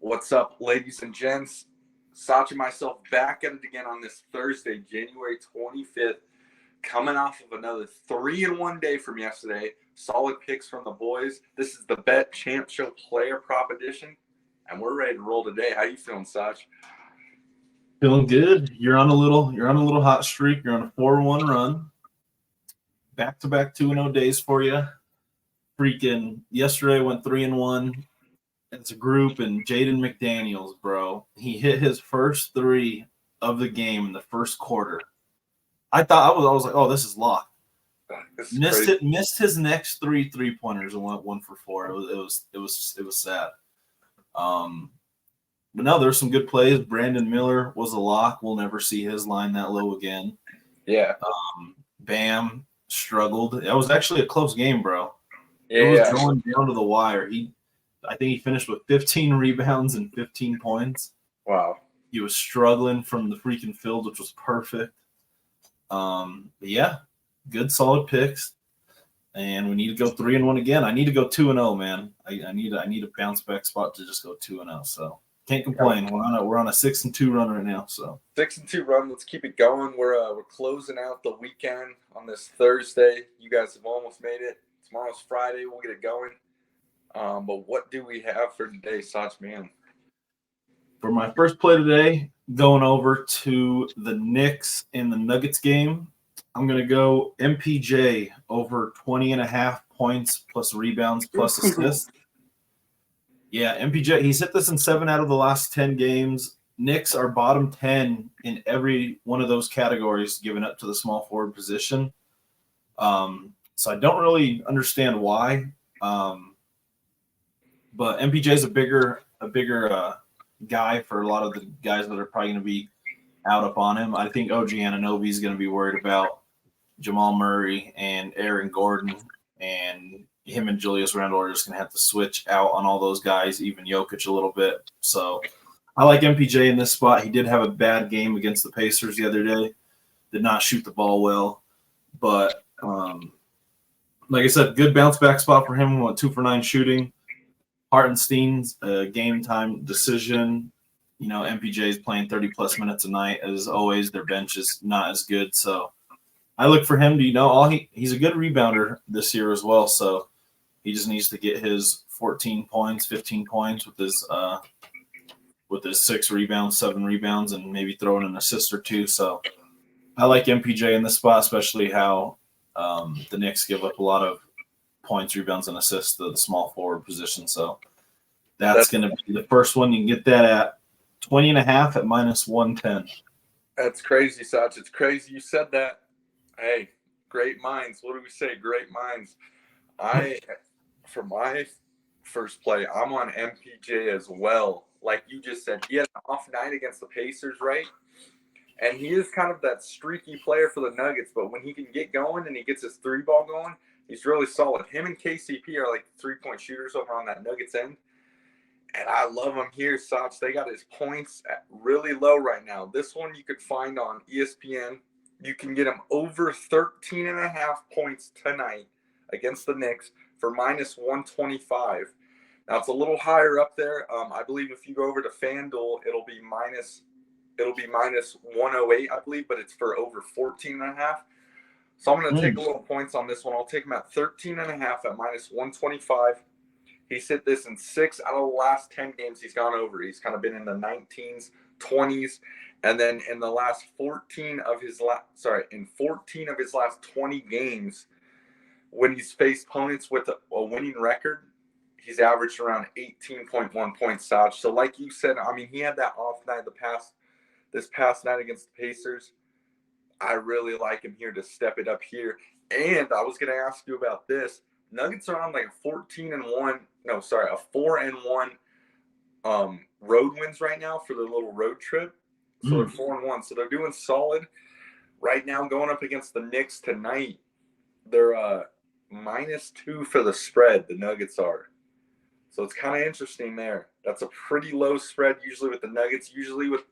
What's up, ladies and gents? Sach and myself back at it again on this Thursday, January 25th, coming off of another 3-1 day from yesterday. Solid picks from the boys. This is the Bet Champ Show Player Prop Edition, and we're ready to roll today. How you feeling, Sach? Feeling good. You're on a little hot streak. You're on a 4-1 run. Back-to-back 2-0 days for you. Freaking yesterday went 3-1 as a group, and Jaden McDaniels, bro, he hit his first three of the game in the first quarter. I was like, oh, this is locked. Missed his next three pointers and went 1 for 4. It was sad. But no, there's some good plays. Brandon Miller was a lock. We'll never see his line that low again. Yeah. Bam struggled. It was actually a close game, bro. Yeah, it was going down to the wire. I think he finished with 15 rebounds and 15 points. Wow. He was struggling from the freaking field, which was perfect. But yeah, good solid picks. And we need to go 3-1 again. I need to go 2-0, man. I need a bounce back spot to just go 2-0. So can't complain. We're on a 6-2 run right now. So 6-2 run. Let's keep it going. We're closing out the weekend on this Thursday. You guys have almost made it. Tomorrow's Friday. We'll get it going. But what do we have for today, Sach, man? For my first play today, going over to the Knicks and the Nuggets game, I'm going to go MPJ over 20.5 points plus rebounds plus assists. Yeah, MPJ, he's hit this in 7 out of the last 10 games. Knicks are bottom 10 in every one of those categories given up to the small forward position. So I don't really understand why. But MPJ is a bigger guy for a lot of the guys that are probably going to be out up on him. I think OG Anunoby is going to be worried about Jamal Murray and Aaron Gordon, and him and Julius Randle are just going to have to switch out on all those guys, even Jokic a little bit. So I like MPJ in this spot. He did have a bad game against the Pacers the other day. Did not shoot the ball well. But like I said, good bounce back spot for him. Went 2 for 9 shooting. Hartenstein's game time decision. You know, MPJ is playing 30-plus minutes a night. As always, their bench is not as good. So I look for him to, he's a good rebounder this year as well. So he just needs to get his 14 points, 15 points with his 6 rebounds, 7 rebounds, and maybe throw in an assist or 2. So I like MPJ in this spot, especially how the Knicks give up a lot of points, rebounds, and assists to the small forward position. So that's going to be the first one. You can get that at 20.5 at -110. That's crazy, Sach. It's crazy you said that. Hey, great minds. What do we say? Great minds. For my first play, I'm on MPJ as well. Like you just said, he had an off night against the Pacers, right? And he is kind of that streaky player for the Nuggets, but when he can get going and he gets his 3-ball going, he's really solid. Him and KCP are like 3-point shooters over on that Nuggets end. And I love him here, Sach. They got his points at really low right now. This one you could find on ESPN. You can get him over 13.5 points tonight against the Knicks for -125. Now, it's a little higher up there. I believe if you go over to FanDuel, it'll be -108, I believe, but it's for over 14.5. So I'm going to take a little points on this one. I'll take him at 13.5 at -125. He's hit this in 6 out of the last 10 games he's gone over. He's kind of been in the 19s, 20s, and then in the last 14 of his last 20 games, when he's faced opponents with a winning record, he's averaged around 18.1 points, Sach. So like you said, I mean, he had that off night this past night against the Pacers. I really like him here to step it up here. And I was going to ask you about this. Nuggets are on like a 4-1 road wins right now for their little road trip. So they're 4-1. So they're doing solid right now. Going up against the Knicks tonight, they're -2 for the spread. The Nuggets are. So it's kind of interesting there. That's a pretty low spread usually with the Nuggets. Usually with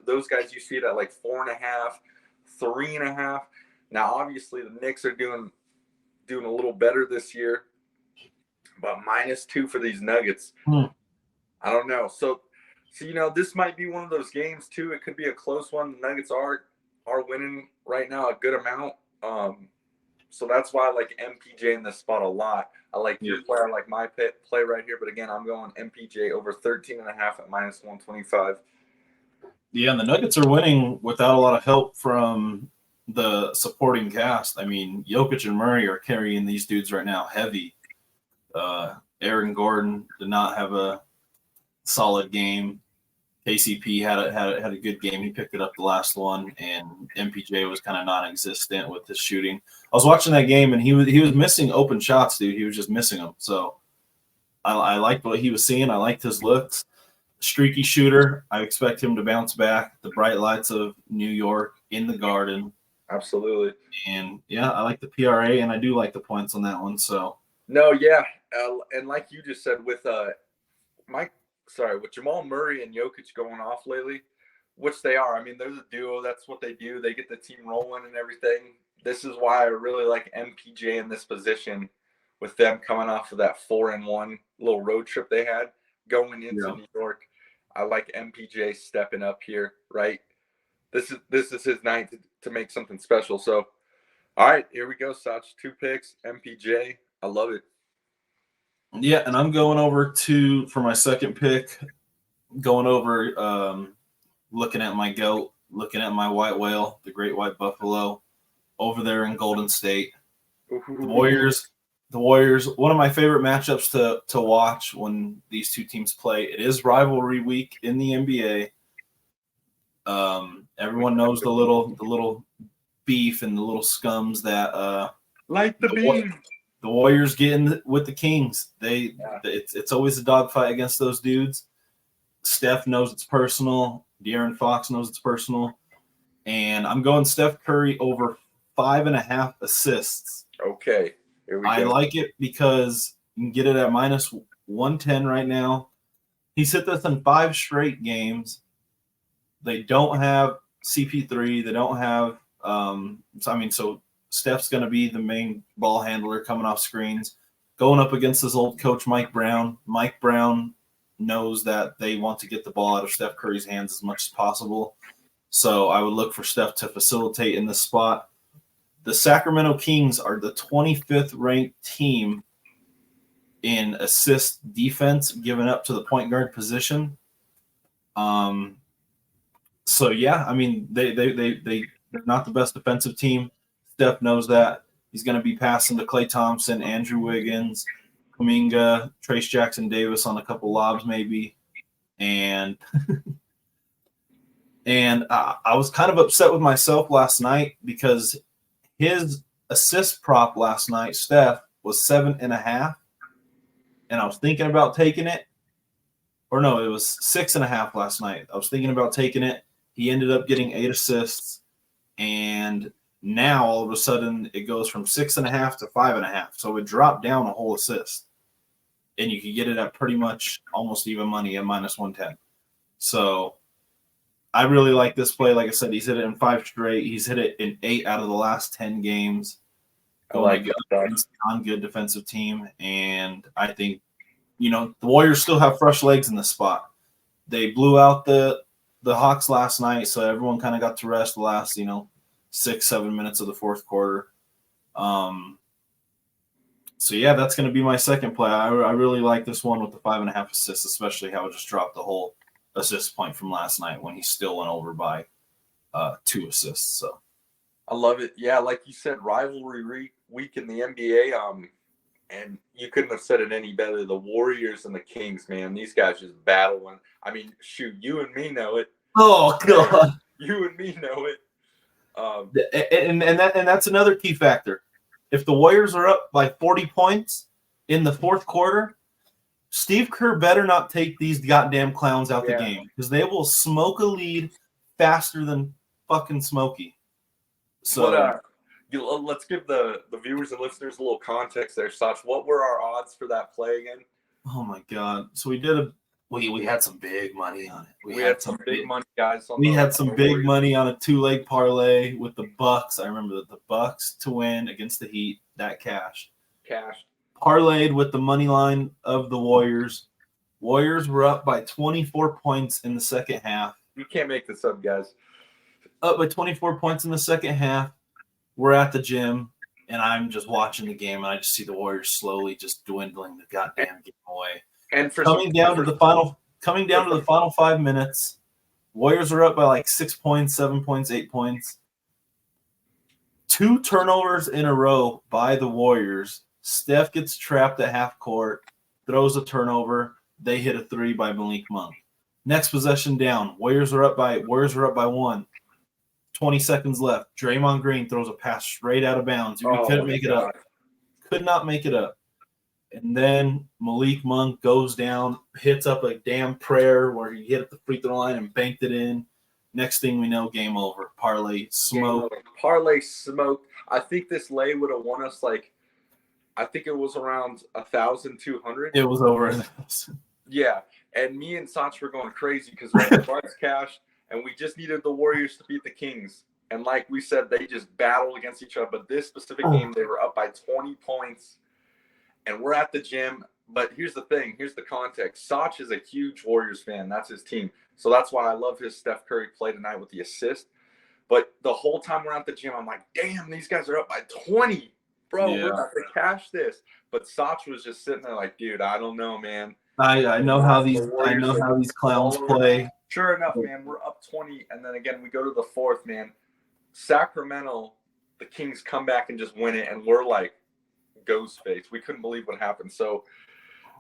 those guys, you see it at like 4.5, 3.5. Now, obviously, the Knicks are doing a little better this year, but -2 for these Nuggets. I don't know. So So, this might be one of those games too. It could be a close one. The Nuggets are winning right now a good amount. So that's why I like MPJ in this spot a lot. I like your play. I like my play right here. But again, I'm going MPJ over 13.5 at -125. Yeah, and the Nuggets are winning without a lot of help from the supporting cast. I mean, Jokic and Murray are carrying these dudes right now heavy. Aaron Gordon did not have a solid game. KCP had a good game. He picked it up the last one, and MPJ was kind of non-existent with his shooting. I was watching that game, and he was missing open shots, dude. He was just missing them. So I liked what he was seeing. I liked his looks. Streaky shooter. I expect him to bounce back. The bright lights of New York in the Garden. Absolutely. And yeah, I like the PRA, and I do like the points on that one. So no, yeah, and like you just said, with with Jamal Murray and Jokic going off lately, which they are. I mean, they're the duo. That's what they do. They get the team rolling and everything. This is why I really like MPJ in this position, with them coming off of that 4-1 little road trip they had going into New York. I like MPJ stepping up here, right? This is his night to make something special. So, all right, here we go, Sach. 2 picks, MPJ. I love it. Yeah, and I'm going over for my second pick, going over looking at my goat, looking at my white whale, the great white buffalo, over there in Golden State. The Warriors, one of my favorite matchups to watch when these two teams play. It is rivalry week in the NBA. Everyone knows the little beef and the little scums that like the beef. The Warriors get in with the Kings. It's always a dogfight against those dudes. Steph knows it's personal. De'Aaron Fox knows it's personal. And I'm going Steph Curry over 5.5 assists. Okay. Here we go. I like it because you can get it at -110 right now. He's hit this in 5 straight games. They don't have CP3. They don't have so Steph's going to be the main ball handler coming off screens, going up against his old coach, Mike Brown. Mike Brown knows that they want to get the ball out of Steph Curry's hands as much as possible. So I would look for Steph to facilitate in this spot. The Sacramento Kings are the 25th ranked team in assist defense given up to the point guard position. So yeah, I mean they're not the best defensive team. Steph knows that. He's going to be passing to Klay Thompson, Andrew Wiggins, Kuminga, Trace Jackson Davis on a couple lobs maybe. And I was kind of upset with myself last night because his assist prop last night, Steph, was 7.5. And I was thinking about taking it. Or no, it was 6.5 last night. I was thinking about taking it. He ended up getting 8 assists. And now all of a sudden it goes from 6.5 to 5.5. So it dropped down a whole assist. And you could get it at pretty much almost even money at -110. So I really like this play. Like I said, he's hit it in 5 straight. He's hit it in 8 out of the last 10 games. Against a non-good defensive team. And I think, the Warriors still have fresh legs in this spot. They blew out the Hawks last night, so everyone kind of got to rest the last, 6-7 minutes of the fourth quarter. So yeah, that's going to be my second play. I really like this one with the 5.5 assists, especially how it just dropped the whole assist point from last night when he still went over by 2 assists. So I love it. Yeah, like you said, rivalry week in the NBA. And you couldn't have said it any better. The Warriors and the Kings, man, these guys just battling. I mean, shoot, you and me know it. Oh God, you and me know it. And that's another key factor. If the Warriors are up by 40 points in the fourth quarter, Steve Kerr better not take these goddamn clowns out the game because they will smoke a lead faster than fucking Smokey. So let's give the viewers and listeners a little context there, Sach. What were our odds for that play again? Oh my God! So we had some big money on it. We had some big money, guys. We had some big money on a 2-leg parlay with the Bucks. I remember that the Bucks to win against the Heat. That cashed. Cashed. Parlayed with the money line of the Warriors Warriors were up by 24 points in the second half. You can't make this up, guys. Up by 24 points in the second half. We're at the gym, and I'm just watching the game, and I just see the Warriors slowly just dwindling the goddamn game away. And for Coming down to the final 5 minutes, Warriors are up by like 6 points, 7 points, 8 points. 2 turnovers in a row by the Warriors. Steph gets trapped at half court, throws a turnover. They hit a 3 by Malik Monk. Next possession down. Warriors are up by 1. 20 seconds left. Draymond Green throws a pass straight out of bounds. You couldn't make it up. Could not make it up. And then Malik Monk goes down, hits up a damn prayer where he hit at the free throw line and banked it in. Next thing we know, game over. Parlay smoked. Parlay smoked. I think this lay would have won us I think it was around 1,200. It was over 1,000. Yeah, and me and Sach were going crazy because we had the Bucks cash, and we just needed the Warriors to beat the Kings. And like we said, they just battled against each other. But this specific game, they were up by 20 points, and we're at the gym. But here's the thing. Here's the context. Sach is a huge Warriors fan. That's his team. So that's why I love his Steph Curry play tonight with the assist. But the whole time we're at the gym, I'm like, damn, these guys are up by 20. Bro, we're about to cash this. But Sach was just sitting there like, dude, I don't know, man. I know how these clowns play. Sure enough, man, we're up 20, and then again we go to the fourth, man. Sacramento, the Kings come back and just win it, and we're like ghost face. We couldn't believe what happened. So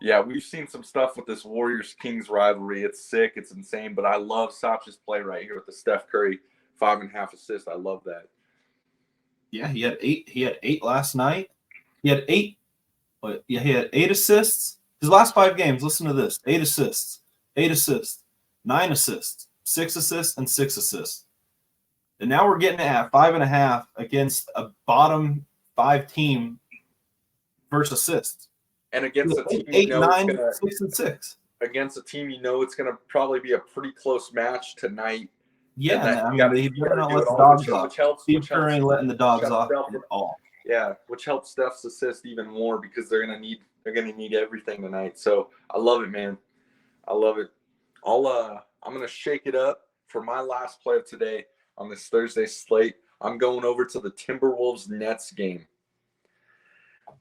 yeah, we've seen some stuff with this Warriors-Kings rivalry. It's sick, it's insane, but I love Sach's play right here with the Steph Curry 5.5 assists. I love that. Yeah, he had 8. He had 8 last night. He had 8. He had 8 assists. His last 5 games, listen to this. 8 assists, 8 assists, 9 assists, 6 assists, and 6 assists. And now we're getting at 5.5 against a bottom 5 team versus assists. And against a team 8, 9, 6, and 6. Against a team it's going to probably be a pretty close match tonight. Yeah, I mean, he better not let the dogs off. Steve Kerr ain't letting the dogs off at all. Yeah, which helps Steph's assist even more because they're gonna need everything tonight. So I love it, man. I love it. I'm gonna shake it up for my last play of today on this Thursday slate. I'm going over to the Timberwolves Nets game.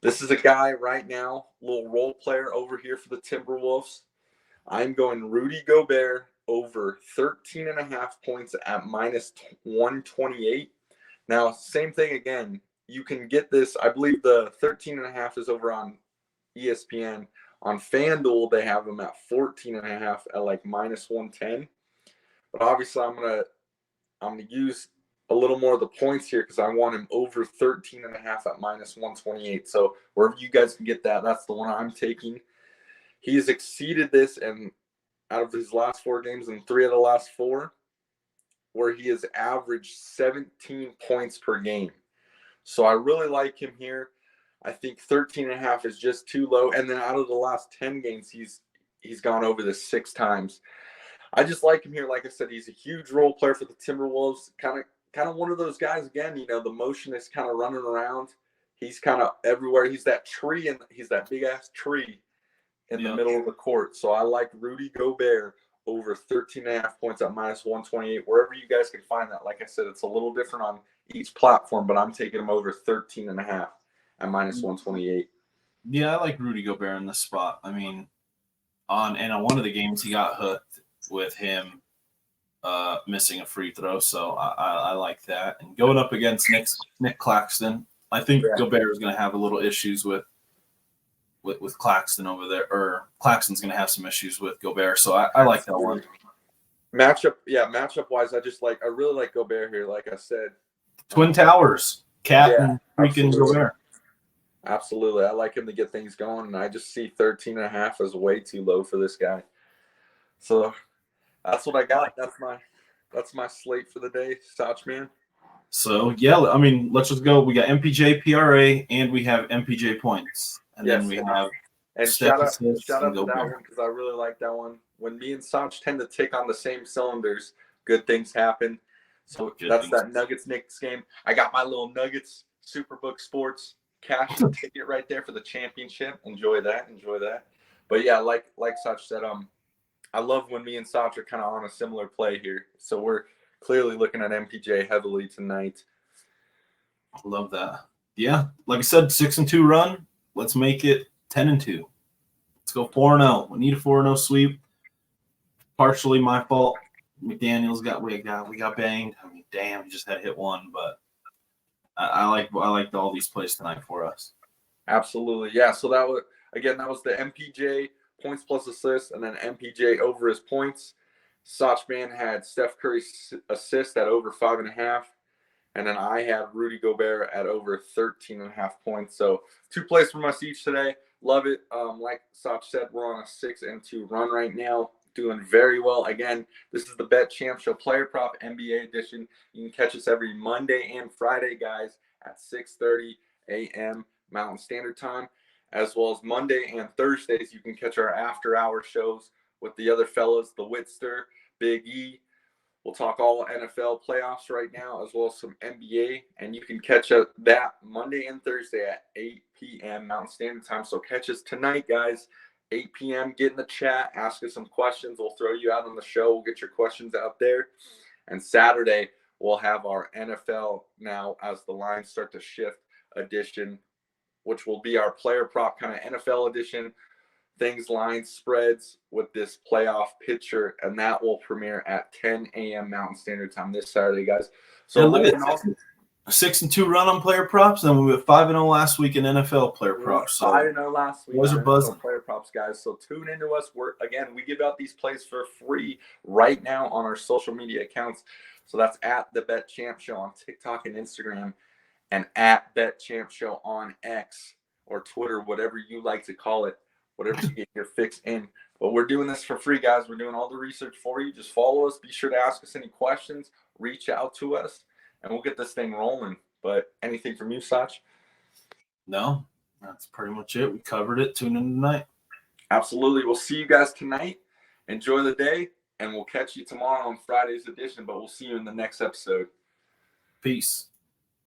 This is a guy right now, little role player over here for the Timberwolves. I'm going Rudy Gobert over 13.5 points at -128. Now, same thing again. You can get this. I believe the 13.5 is over on ESPN. On FanDuel, they have them at 14.5 at like -110. But obviously, I'm gonna use a little more of the points here because I want him over 13.5 at -128. So wherever you guys can get that, that's the one I'm taking. He's exceeded this, and out of his last 4 games and 3 of the last 4, where he has averaged 17 points per game. So I really like him here. I think 13.5 is just too low. And then out of the last 10 games, he's gone over this 6 times. I just like him here. Like I said, he's a huge role player for the Timberwolves. Kind of one of those guys again. You know, the motion is kind of running around. He's kind of everywhere. He's that tree, and he's that big ass tree in the middle of the court. So I like Rudy Gobert over 13.5 points at -128. Wherever you guys can find that. Like I said, it's a little different on each platform, but I'm taking him over 13.5 at -128. Yeah, I like Rudy Gobert in this spot. I mean, on one of the games he got hooked with him missing a free throw, so I like that. And going up against Nick Claxton, I think Gobert is going to have a little issues with Claxton over there, or Claxton's going to have some issues with Gobert. So I like that one. Matchup wise, I really like Gobert here. Like I said, Twin Towers, Cat and freaking Gobert. Absolutely, I like him to get things going, and I just see 13.5 as way too low for this guy. So that's what I got. That's my slate for the day, Sach, man. So yeah, I mean, let's just go. We got MPJ PRA and we have MPJ points. And then we have shout out to that one because I really like that one. When me and Sach tend to tick on the same cylinders, good things happen. So that's that Nuggets-Knicks game. I got my little Nuggets Superbook Sports cash ticket right there for the championship. Enjoy that. But yeah, like Sach said, I love when me and Sach are kind of on a similar play here. So we're clearly looking at MPJ heavily tonight. I love that. Yeah, like I said, 6-2 run. Let's make it 10-2. Let's go 4-0. We need a 4-0 sweep. Partially my fault. McDaniels we got banged. I mean, damn, he just had hit one, but I liked all these plays tonight for us. Absolutely, yeah. So that was the MPJ points plus assists, and then MPJ over his points. Sachman had Steph Curry assist at over 5.5, and then I had Rudy Gobert at over 13.5 points. So 2 plays from us each today. Love it. Like Sach said, we're on a 6-2 run right now. Doing very well. Again, this is the Bet Champ Show Player Prop NBA edition. You can catch us every Monday and Friday, guys, at 6:30 a.m. Mountain Standard Time, as well as Monday and Thursdays. You can catch our after-hour shows with the other fellas, the Whitster, Big E. We'll talk all NFL playoffs right now, as well as some NBA, and you can catch that Monday and Thursday at 8 p.m. Mountain Standard Time. So catch us tonight, guys. 8 p.m. Get in the chat, ask us some questions. We'll throw you out on the show. We'll get your questions out there. And Saturday, we'll have our NFL now as the lines start to shift edition, which will be our player prop kind of NFL edition. Things, lines, spreads with this playoff picture. And that will premiere at 10 a.m. Mountain Standard Time this Saturday, guys. So yeah, look at a 6-2 run on player props, and we went 5-0 last week in NFL player props. So 5-0 last week. Boys are buzzing. Player props, guys. So tune into us. We give out these plays for free right now on our social media accounts. So that's at the Bet Champ Show on TikTok and Instagram, and at Bet Champ Show on X or Twitter, whatever you like to call it, whatever you get your fix in. But we're doing this for free, guys. We're doing all the research for you. Just follow us. Be sure to ask us any questions. Reach out to us. And we'll get this thing rolling. But anything from you, Sach? No, that's pretty much it. We covered it. Tune in tonight. Absolutely. We'll see you guys tonight. Enjoy the day, and we'll catch you tomorrow on Friday's edition. But we'll see you in the next episode. Peace.